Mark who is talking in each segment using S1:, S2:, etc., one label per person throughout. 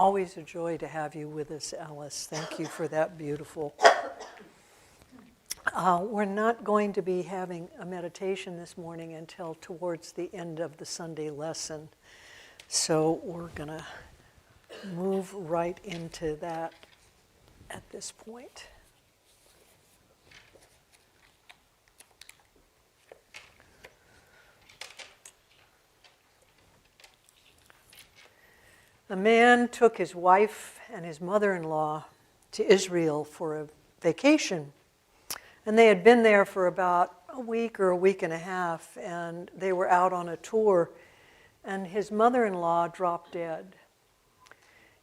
S1: Always a joy to have you with us, Alice. Thank you for that beautiful. We're not going to be having a meditation this morning until towards the end of the Sunday lesson. So we're going to move right into that at this point. A man took his wife and his mother-in-law to Israel for a vacation. And they had been there for about a week or a week and a half, and they were out on a tour, and his mother-in-law dropped dead.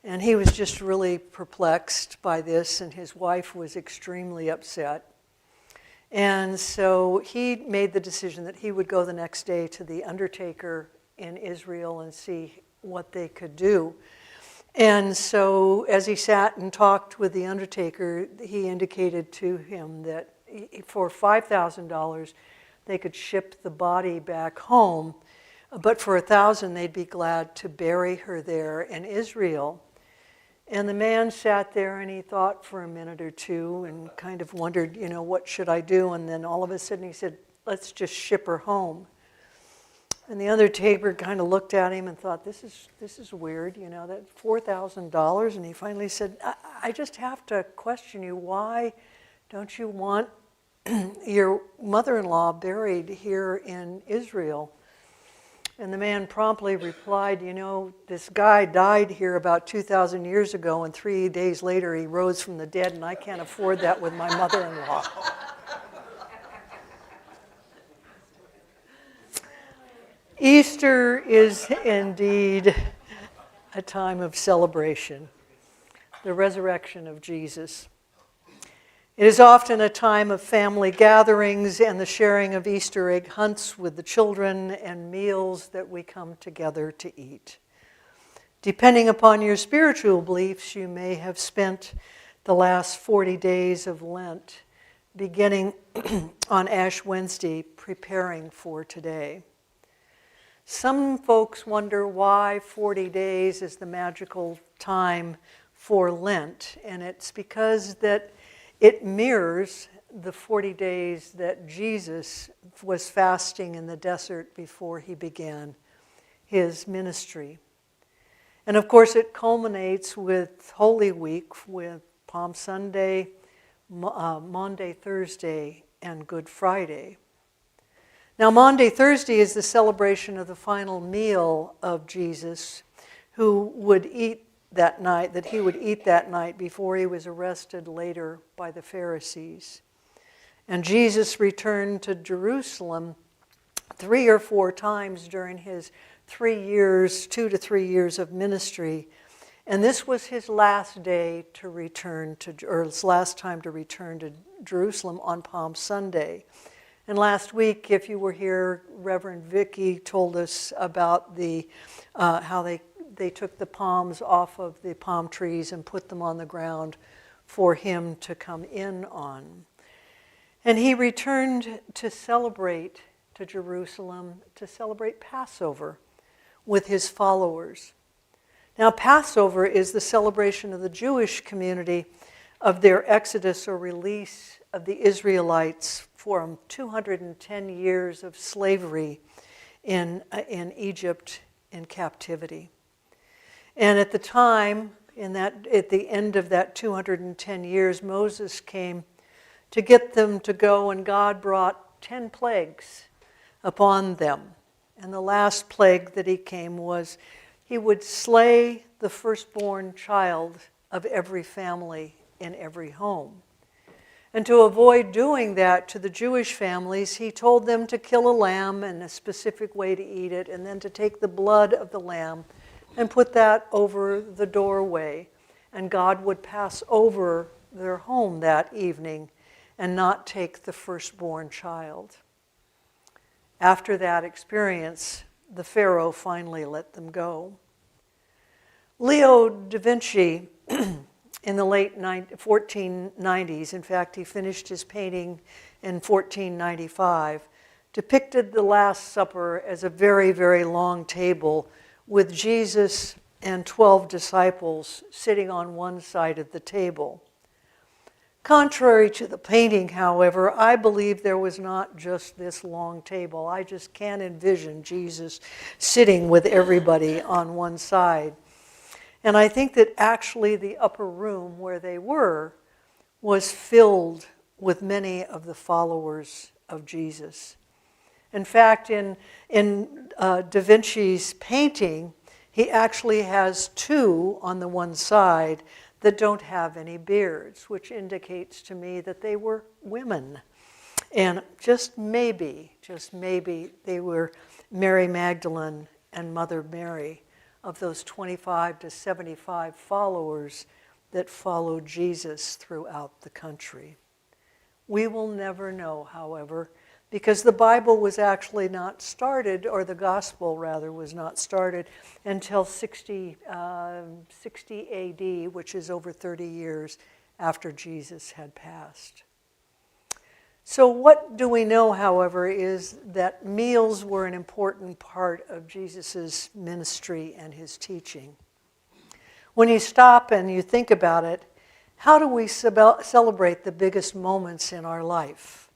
S1: And he was just really perplexed by this, and his wife was extremely upset. And so he made the decision that he would go the next day to the undertaker in Israel and see what they could do. And so as he sat and talked with the undertaker, he indicated to him that for $5,000 they could ship the body back home, but for $1,000 they'd be glad to bury her there in Israel. And the man sat there and he thought for a minute or two and kind of wondered, what should I do? And then all of a sudden he said, let's just ship her home. And the undertaker kind of looked at him and thought, this is weird, that $4,000. And he finally said, I just have to question you. Why don't you want your mother-in-law buried here in Israel? And the man promptly replied, this guy died here about 2,000 years ago, and 3 days later he rose from the dead, and I can't afford that with my mother-in-law. Easter is indeed a time of celebration, the resurrection of Jesus. It is often a time of family gatherings and the sharing of Easter egg hunts with the children and meals that we come together to eat. Depending upon your spiritual beliefs, you may have spent the last 40 days of Lent, beginning on Ash Wednesday, preparing for today. Some folks wonder why 40 days is the magical time for Lent, and it's because that it mirrors the 40 days that Jesus was fasting in the desert before he began his ministry. And of course it culminates with Holy Week, with Palm Sunday, Maundy Thursday, and Good Friday. Now, Maundy Thursday is the celebration of the final meal of Jesus, who would eat that night, that he would eat that night before he was arrested later by the Pharisees. And Jesus returned to Jerusalem 3 or 4 times during his 2 to 3 years of ministry. And this was his last day to return or his last time to return to Jerusalem on Palm Sunday. And last week, if you were here, Reverend Vicky told us about how they took the palms off of the palm trees and put them on the ground for him to come in on. And he returned to celebrate to Jerusalem, to celebrate Passover with his followers. Now, Passover is the celebration of the Jewish community of their exodus or release of the Israelites from 210 years of slavery in Egypt in captivity. And at the time, at the end of that 210 years, Moses came to get them to go, and God brought 10 plagues upon them. And the last plague that he came was he would slay the firstborn child of every family in every home. And to avoid doing that to the Jewish families, he told them to kill a lamb in a specific way to eat it, and then to take the blood of the lamb and put that over the doorway. And God would pass over their home that evening and not take the firstborn child. After that experience, the Pharaoh finally let them go. Leo da Vinci, in the late 1490s, in fact, he finished his painting in 1495, depicted the Last Supper as a very, very long table with Jesus and 12 disciples sitting on one side of the table. Contrary to the painting, however, I believe there was not just this long table. I just can't envision Jesus sitting with everybody on one side. And I think that actually the upper room where they were was filled with many of the followers of Jesus. In fact, in Da Vinci's painting, he actually has two on the one side that don't have any beards, which indicates to me that they were women. And just maybe, they were Mary Magdalene and Mother Mary, of those 25 to 75 followers that followed Jesus throughout the country. We will never know, however, because the Bible was actually not started, or the gospel rather was not started until 60 AD, which is over 30 years after Jesus had passed. So what do we know, however, is that meals were an important part of Jesus' ministry and his teaching. When you stop and you think about it, how do we celebrate the biggest moments in our life?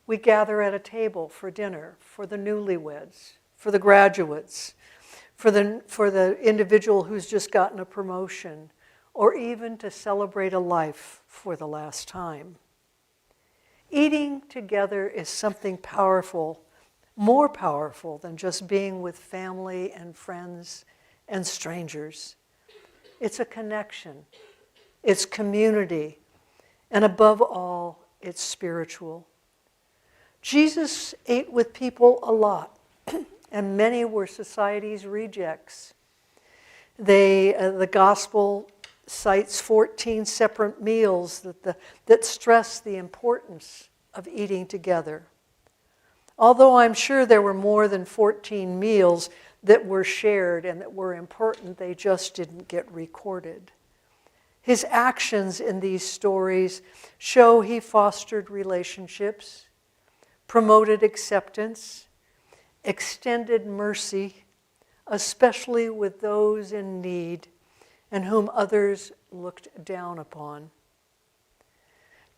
S1: We gather at a table for dinner, for the newlyweds, for the graduates, for the individual who's just gotten a promotion, or even to celebrate a life for the last time. Eating together is something powerful, more powerful than just being with family and friends and strangers. It's a connection, it's community, and above all, it's spiritual. Jesus ate with people a lot, and many were society's rejects. The gospel cites 14 separate meals that stress the importance of eating together. Although I'm sure there were more than 14 meals that were shared and that were important, they just didn't get recorded. His actions in these stories show he fostered relationships, promoted acceptance, extended mercy, especially with those in need and whom others looked down upon.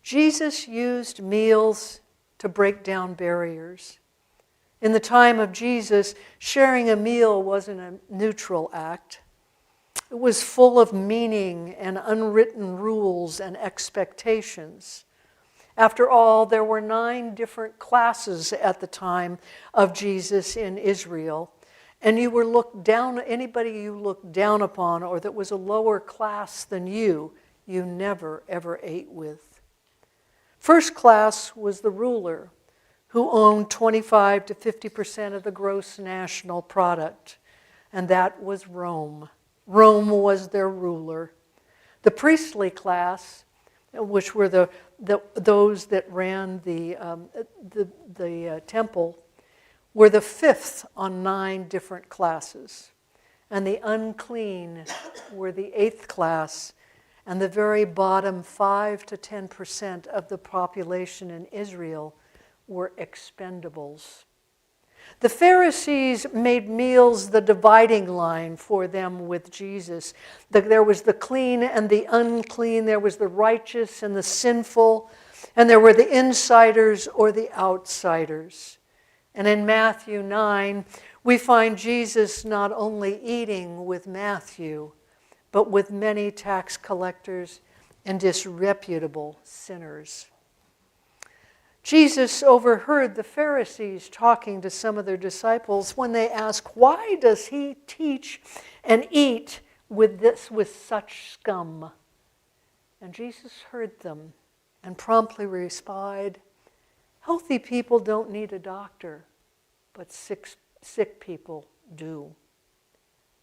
S1: Jesus used meals to break down barriers. In the time of Jesus, sharing a meal wasn't a neutral act. It was full of meaning and unwritten rules and expectations. After all, there were 9 different classes at the time of Jesus in Israel, and you were looked down, anybody you looked down upon or that was a lower class than you never ever ate with. First class was the ruler, who owned 25 to 50% of the gross national product, and that was Rome. Rome was their ruler. The priestly class, which were those that ran the temple, were the 5th on 9 different classes. And the unclean were the 8th class, and the very bottom 5 to 10% of the population in Israel were expendables. The Pharisees made meals the dividing line for them with Jesus. There was the clean and the unclean, there was the righteous and the sinful, and there were the insiders or the outsiders. And in Matthew 9, we find Jesus not only eating with Matthew, but with many tax collectors and disreputable sinners. Jesus overheard the Pharisees talking to some of their disciples when they asked, "Why does he teach and eat with such scum?" And Jesus heard them and promptly replied, "Healthy people don't need a doctor, but sick people do."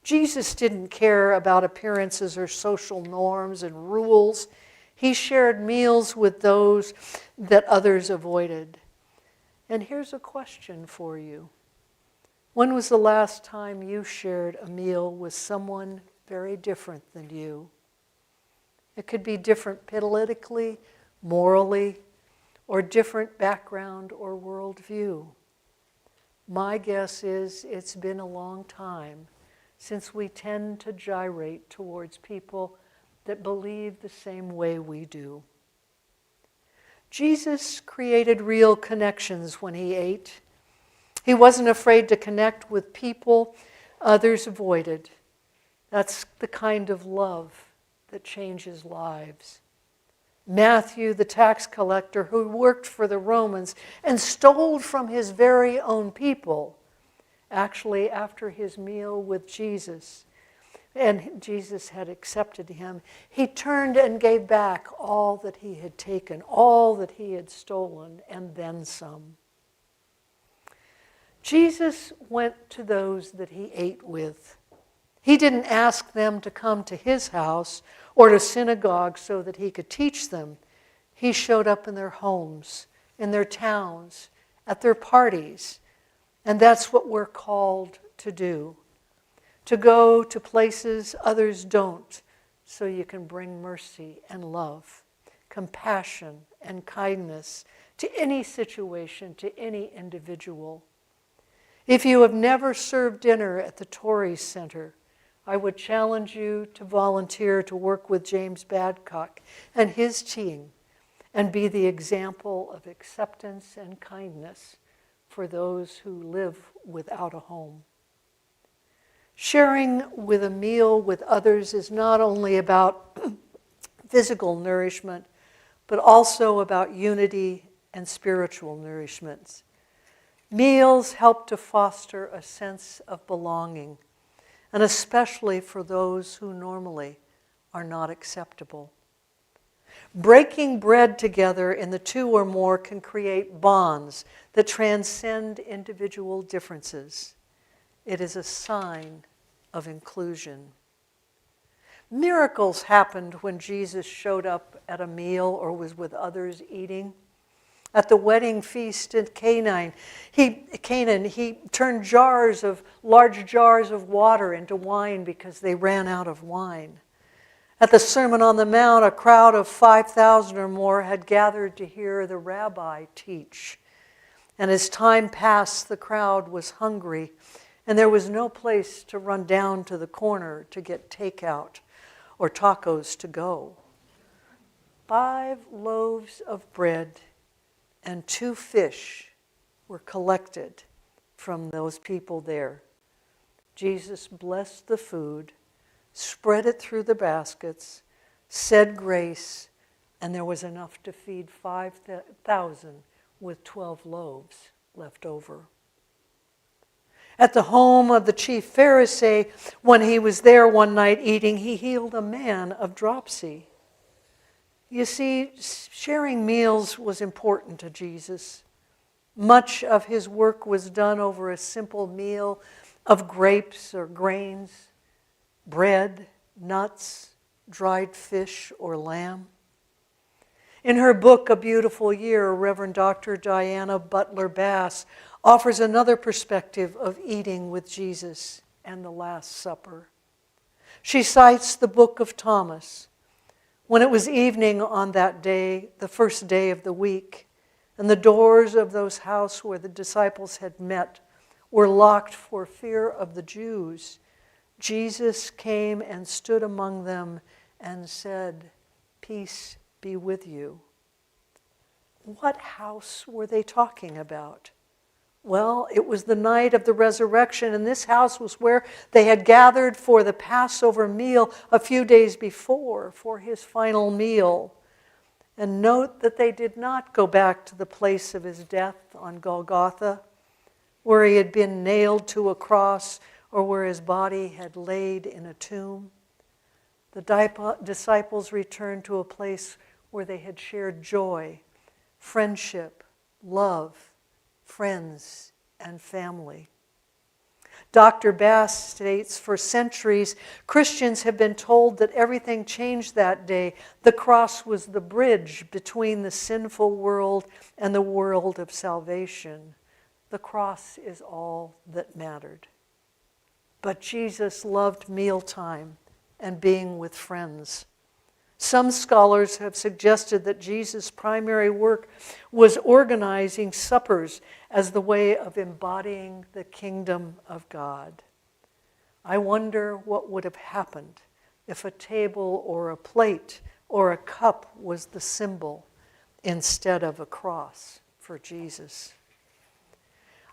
S1: Jesus didn't care about appearances or social norms and rules. He shared meals with those that others avoided. And here's a question for you. When was the last time you shared a meal with someone very different than you? It could be different politically, morally, or different background or worldview. My guess is it's been a long time since we tend to gyrate towards people that believe the same way we do. Jesus created real connections when he ate. He wasn't afraid to connect with people others avoided. That's the kind of love that changes lives. Matthew, the tax collector who worked for the Romans and stole from his very own people, actually after his meal with Jesus, and Jesus had accepted him, he turned and gave back all that he had taken, all that he had stolen, and then some. Jesus went to those that he ate with. He didn't ask them to come to his house or to synagogue so that he could teach them. He showed up in their homes, in their towns, at their parties. And that's what we're called to do. To go to places others don't, so you can bring mercy and love, compassion and kindness to any situation, to any individual. If you have never served dinner at the Torrey Center, I would challenge you to volunteer to work with James Badcock and his team and be the example of acceptance and kindness for those who live without a home. Sharing with a meal with others is not only about physical nourishment, but also about unity and spiritual nourishment. Meals help to foster a sense of belonging, and especially for those who normally are not acceptable. Breaking bread together in the two or more can create bonds that transcend individual differences. It is a sign of inclusion. Miracles happened when Jesus showed up at a meal or was with others eating. At the wedding feast in Canaan, he turned large jars of water into wine because they ran out of wine. At the Sermon on the Mount, a crowd of 5,000 or more had gathered to hear the rabbi teach. And as time passed, the crowd was hungry, and there was no place to run down to the corner to get takeout or tacos to go. 5 loaves of bread and 2 fish were collected from those people there. Jesus blessed the food, spread it through the baskets, said grace, and there was enough to feed 5,000 with 12 loaves left over. At the home of the chief Pharisee, when he was there one night eating, he healed a man of dropsy. You see, sharing meals was important to Jesus. Much of his work was done over a simple meal of grapes or grains, bread, nuts, dried fish, or lamb. In her book, A Beautiful Year, Reverend Dr. Diana Butler Bass offers another perspective of eating with Jesus and the Last Supper. She cites the book of Thomas. When it was evening on that day, the first day of the week, and the doors of those houses where the disciples had met were locked for fear of the Jews, Jesus came and stood among them and said, "Peace be with you." What house were they talking about? Well, it was the night of the resurrection, and this house was where they had gathered for the Passover meal a few days before, for his final meal. And note that they did not go back to the place of his death on Golgotha, where he had been nailed to a cross or where his body had laid in a tomb. The disciples returned to a place where they had shared joy, friendship, love, friends, and family. Dr. Bass states, for centuries, Christians have been told that everything changed that day. The cross was the bridge between the sinful world and the world of salvation. The cross is all that mattered. But Jesus loved mealtime and being with friends. Some scholars have suggested that Jesus' primary work was organizing suppers as the way of embodying the kingdom of God. I wonder what would have happened if a table or a plate or a cup was the symbol instead of a cross for Jesus.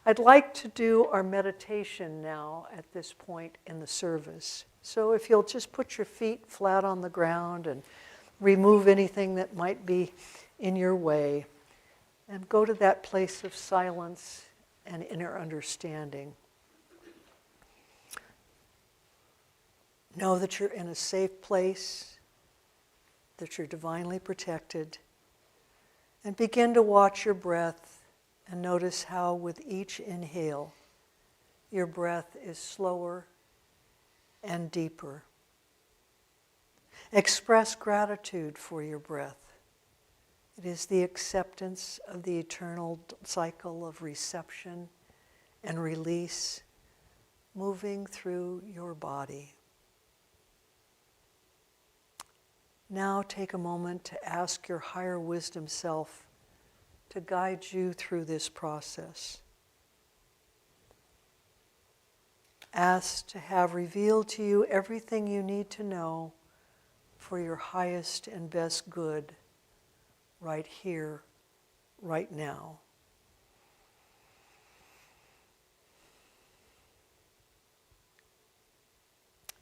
S1: I'd like to do our meditation now at this point in the service. So if you'll just put your feet flat on the ground and remove anything that might be in your way, and go to that place of silence and inner understanding. Know that you're in a safe place, that you're divinely protected, and begin to watch your breath and notice how with each inhale, your breath is slower and deeper. Express gratitude for your breath. It is the acceptance of the eternal cycle of reception and release moving through your body. Now take a moment to ask your higher wisdom self to guide you through this process. Ask to have revealed to you everything you need to know for your highest and best good right here, right now.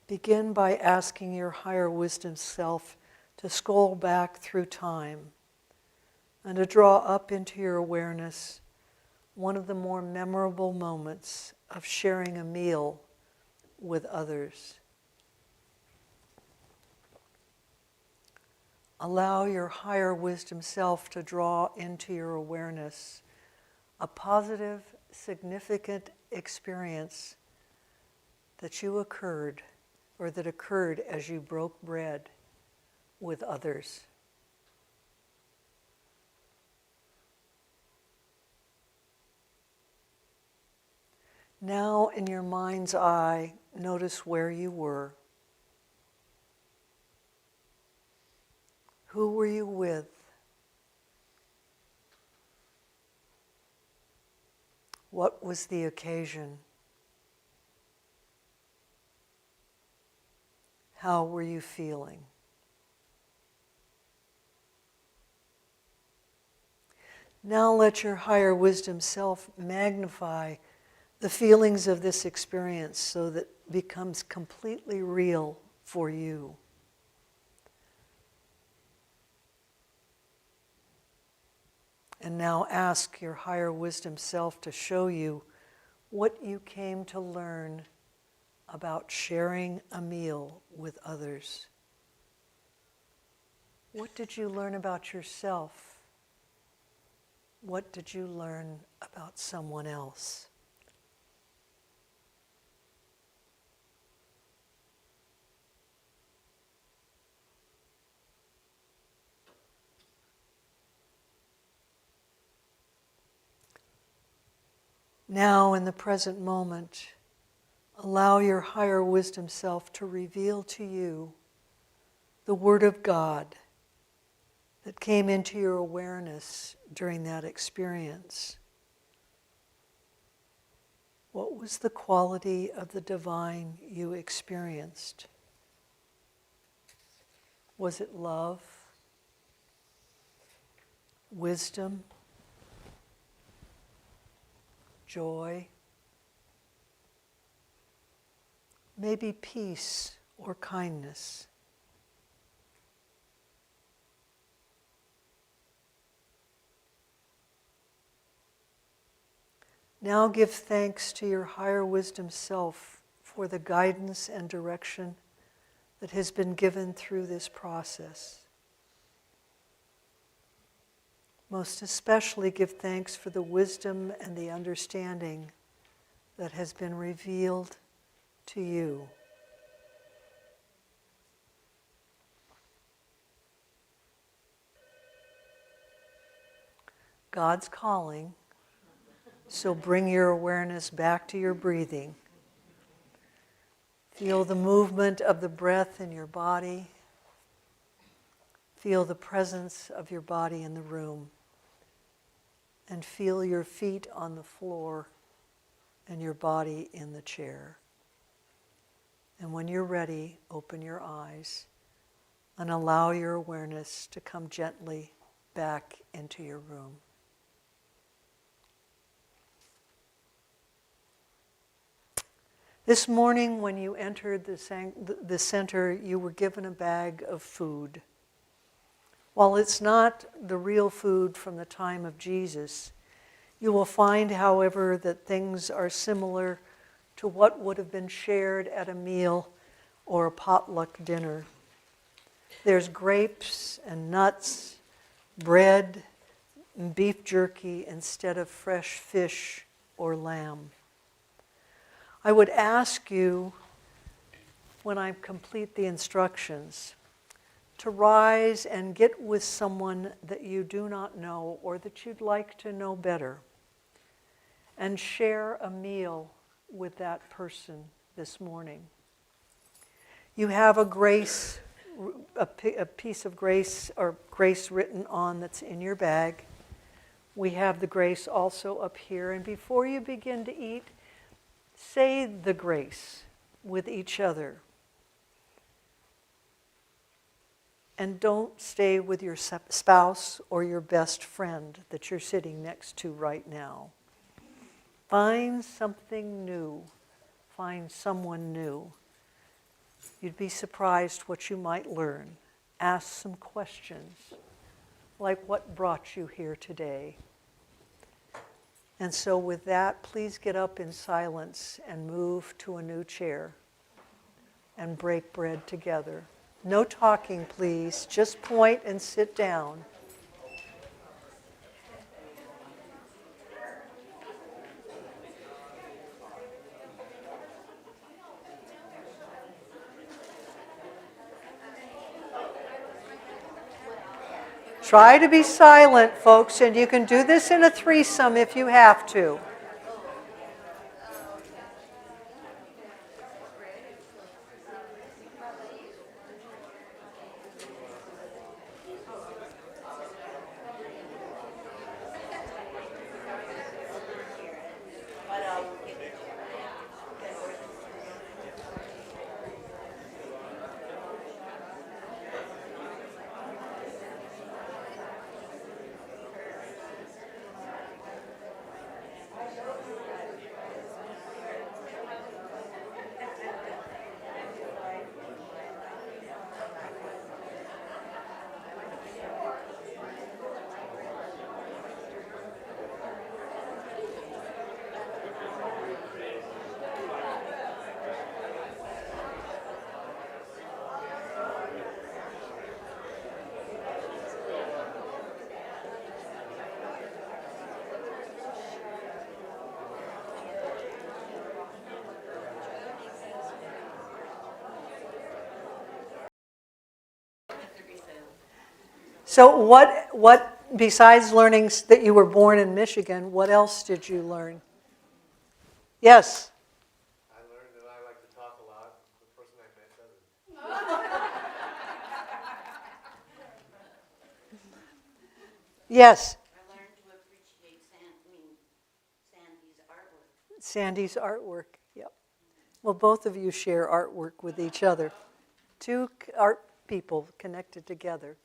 S1: Begin by asking your higher wisdom self to scroll back through time and to draw up into your awareness one of the more memorable moments of sharing a meal with others. Allow your higher wisdom self to draw into your awareness a positive, significant experience that occurred as you broke bread with others. Now, in your mind's eye, notice where you were. Who were you with? What was the occasion? How were you feeling? Now let your higher wisdom self magnify the feelings of this experience so that it becomes completely real for you. And now ask your higher wisdom self to show you what you came to learn about sharing a meal with others. What did you learn about yourself? What did you learn about someone else? Now, in the present moment, allow your higher wisdom self to reveal to you the Word of God that came into your awareness during that experience. What was the quality of the divine you experienced? Was it love, wisdom, joy, maybe peace or kindness? Now give thanks to your higher wisdom self for the guidance and direction that has been given through this process. Most especially give thanks for the wisdom and the understanding that has been revealed to you. God's calling, so bring your awareness back to your breathing. Feel the movement of the breath in your body. Feel the presence of your body in the room. And feel your feet on the floor and your body in the chair. And when you're ready, open your eyes and allow your awareness to come gently back into your room. This morning, when you entered the center, you were given a bag of food. While it's not the real food from the time of Jesus, you will find, however, that things are similar to what would have been shared at a meal or a potluck dinner. There's grapes and nuts, bread, and beef jerky instead of fresh fish or lamb. I would ask you, when I complete the instructions, to rise and get with someone that you do not know or that you'd like to know better, and share a meal with that person this morning. You have a grace, a piece of grace or grace written on that's in your bag. We have the grace also up here. And before you begin to eat, say the grace with each other. And don't stay with your spouse or your best friend that you're sitting next to right now. Find something new. Find someone new. You'd be surprised what you might learn. Ask some questions, like what brought you here today? And so with that, please get up in silence and move to a new chair and break bread together. No talking, please. Just point and sit down. Try to be silent, folks, and you can do this in a threesome if you have to. So what besides learning that you were born in Michigan, what else did you learn? Yes?
S2: I learned that I like to talk a lot. The person I met doesn't.
S1: Yes?
S3: I learned to appreciate Sandy's artwork.
S1: Sandy's artwork, yep. Well, both of you share artwork with each other. Two art people connected together.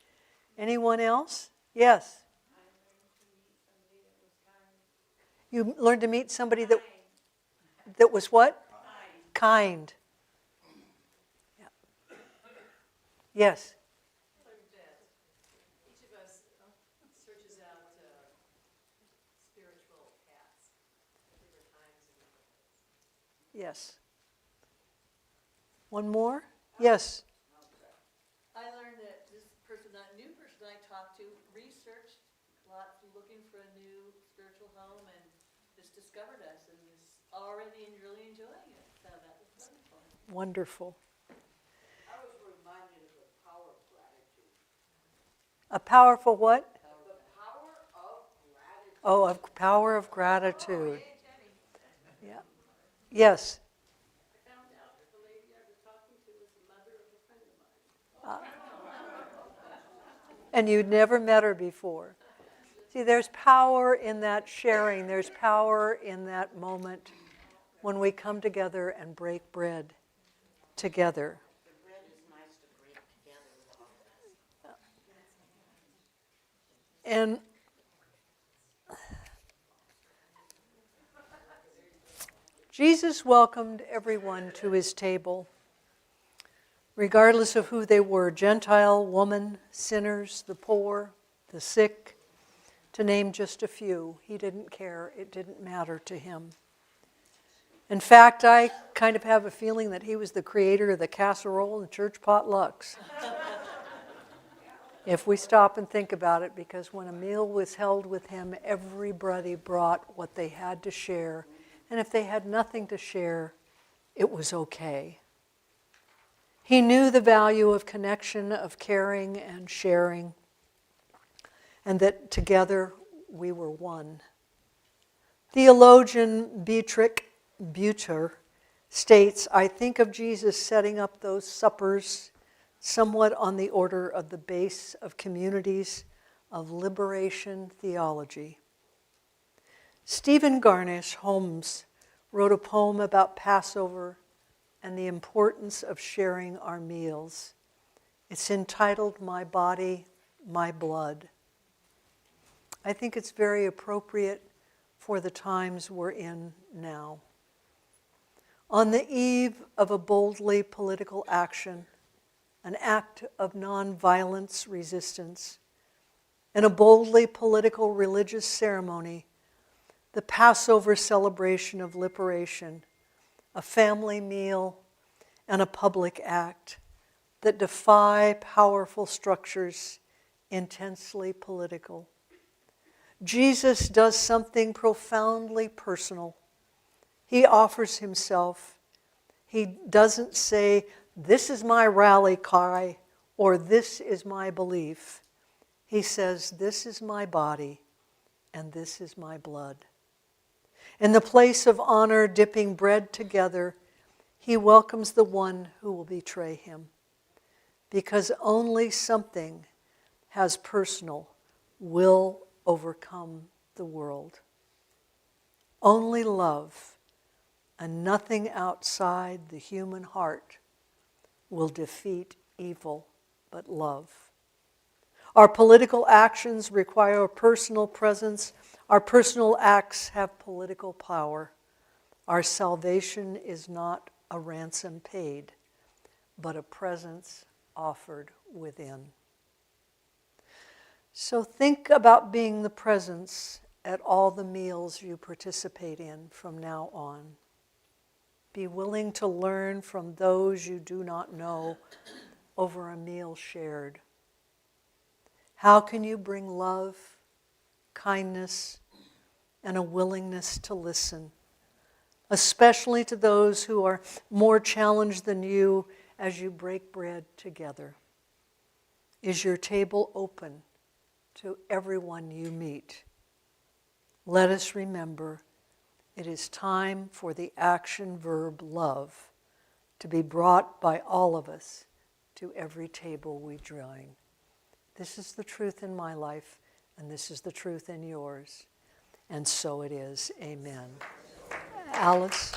S1: Anyone else? Yes? You learned to meet somebody that was what? Kind. Yeah. Yes?
S4: Each of us searches out spiritual paths at different times and different ways.
S1: Yes. One more? Yes.
S4: I learned that this new person I talked to, researched a lot, looking for a new spiritual home, and just discovered us and is already really enjoying it. So that was wonderful.
S1: Wonderful.
S5: I was reminded of the power of gratitude.
S1: A powerful what?
S5: The power of gratitude.
S1: Oh, a power of gratitude. Yeah. Yes.
S4: I found out that the lady I was talking to was the mother of a friend of mine.
S1: And you'd never met her before. See, there's power in that sharing. There's power in that moment when we come together and break bread together.
S3: The bread is nice to break together with all of us.
S1: And Jesus welcomed everyone to his table, regardless of who they were, Gentile, woman, sinners, the poor, the sick, to name just a few. He didn't care. It didn't matter to him. In fact, I kind of have a feeling that he was the creator of the casserole and church potlucks. If we stop and think about it, because when a meal was held with him, everybody brought what they had to share. And if they had nothing to share, it was okay. He knew the value of connection, of caring and sharing, and that together we were one. Theologian Beatrix Buter states, I think of Jesus setting up those suppers somewhat on the order of the base of communities of liberation theology. Stephen Garnish Holmes wrote a poem about Passover and the importance of sharing our meals. It's entitled, My Body, My Blood. I think it's very appropriate for the times we're in now. On the eve of a boldly political action, an act of nonviolence resistance, and a boldly political religious ceremony, the Passover celebration of liberation, a family meal, and a public act that defy powerful structures intensely political. Jesus does something profoundly personal. He offers himself. He doesn't say, this is my rally cry, or this is my belief. He says, this is my body, and this is my blood. In the place of honor, dipping bread together, he welcomes the one who will betray him. Because only something has personal will overcome the world. Only love and nothing outside the human heart will defeat evil but love. Our political actions require a personal presence. Our personal acts have political power. Our salvation is not a ransom paid, but a presence offered within. So think about being the presence at all the meals you participate in from now on. Be willing to learn from those you do not know over a meal shared. How can you bring love, kindness, and a willingness to listen, especially to those who are more challenged than you as you break bread together? Is your table open to everyone you meet? Let us remember it is time for the action verb love to be brought by all of us to every table we join. This is the truth in my life, and this is the truth in yours. And so it is. Amen. Alice?